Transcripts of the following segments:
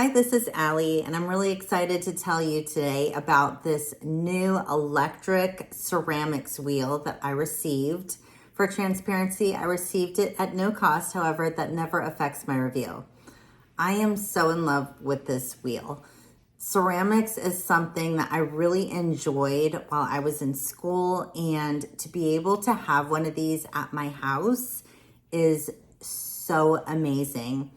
Hi, this is Allie, and I'm really excited to tell you today about this new electric ceramics wheel that I received. For transparency, I received it at no cost, however, that never affects my review. I am so in love with this wheel. Ceramics is something that I really enjoyed while I was in school, and to be able to have one of these at my house is so amazing.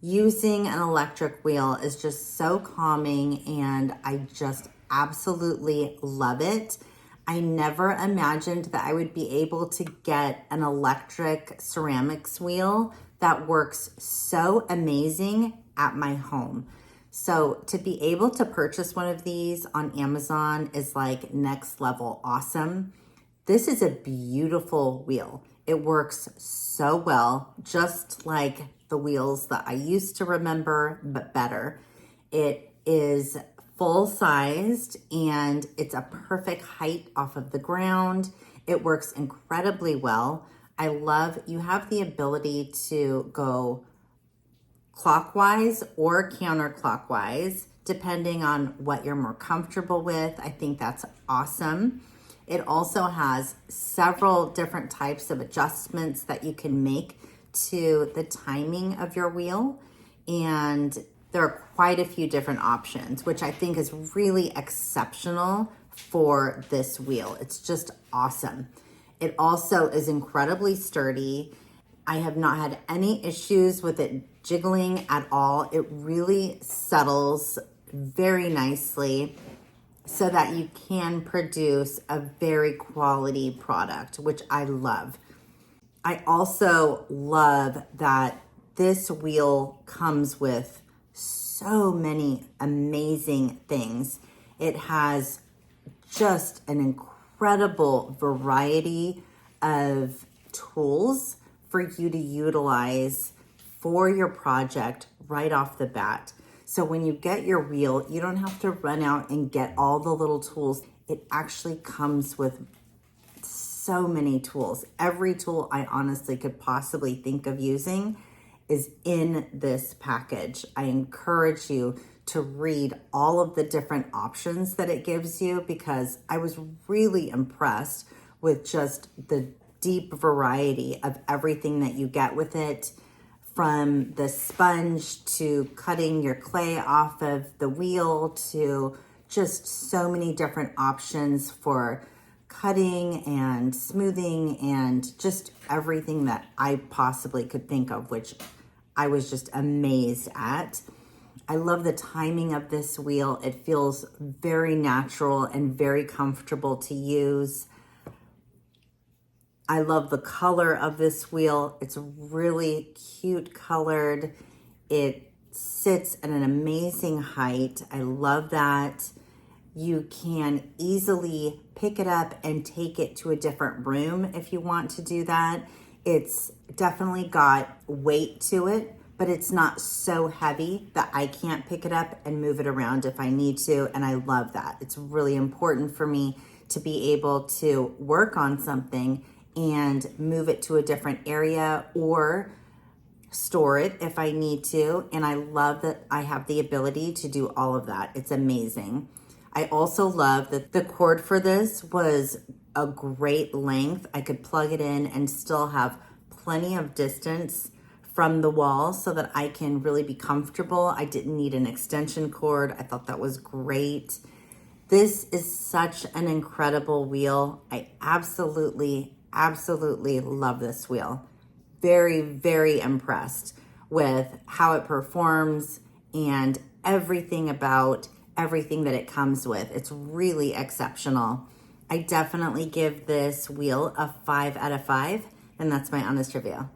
Using an electric wheel is just so calming, and I just absolutely love it. I never imagined that I would be able to get an electric ceramics wheel that works so amazing at my home. So to be able to purchase one of these on Amazon is like next level awesome. This is a beautiful wheel. It works so well, just like the wheels that I used to remember, but better. It is full-sized and it's a perfect height off of the ground. It works incredibly well. I love you have the ability to go clockwise or counterclockwise, depending on what you're more comfortable with. I think that's awesome. It also has several different types of adjustments that you can make to the timing of your wheel. And there are quite a few different options, which I think is really exceptional for this wheel. It's just awesome. It also is incredibly sturdy. I have not had any issues with it jiggling at all. It really settles very nicely so that you can produce a very quality product, which I love. I also love that this wheel comes with so many amazing things. It has just an incredible variety of tools for you to utilize for your project right off the bat. So when you get your wheel, you don't have to run out and get all the little tools. It actually comes with so many tools. Every tool I honestly could possibly think of using is in this package. I encourage you to read all of the different options that it gives you, because I was really impressed with just the deep variety of everything that you get with it, from the sponge to cutting your clay off of the wheel to just so many different options for cutting and smoothing and just everything that I possibly could think of, which I was just amazed at. I love the timing of this wheel. It feels very natural and very comfortable to use. I love the color of this wheel. It's really cute colored. It sits at an amazing height. I love that. You can easily pick it up and take it to a different room if you want to do that. It's definitely got weight to it, but it's not so heavy that I can't pick it up and move it around if I need to, and I love that. It's really important for me to be able to work on something and move it to a different area or store it if I need to, and I love that I have the ability to do all of that. It's amazing. I also love that the cord for this was a great length. I could plug it in and still have plenty of distance from the wall so that I can really be comfortable. I didn't need an extension cord. I thought that was great. This is such an incredible wheel. I absolutely love this wheel. Very, very impressed with how it performs and everything about everything that it comes with. It's really exceptional. I definitely give this wheel a 5 out of 5, and that's my honest review.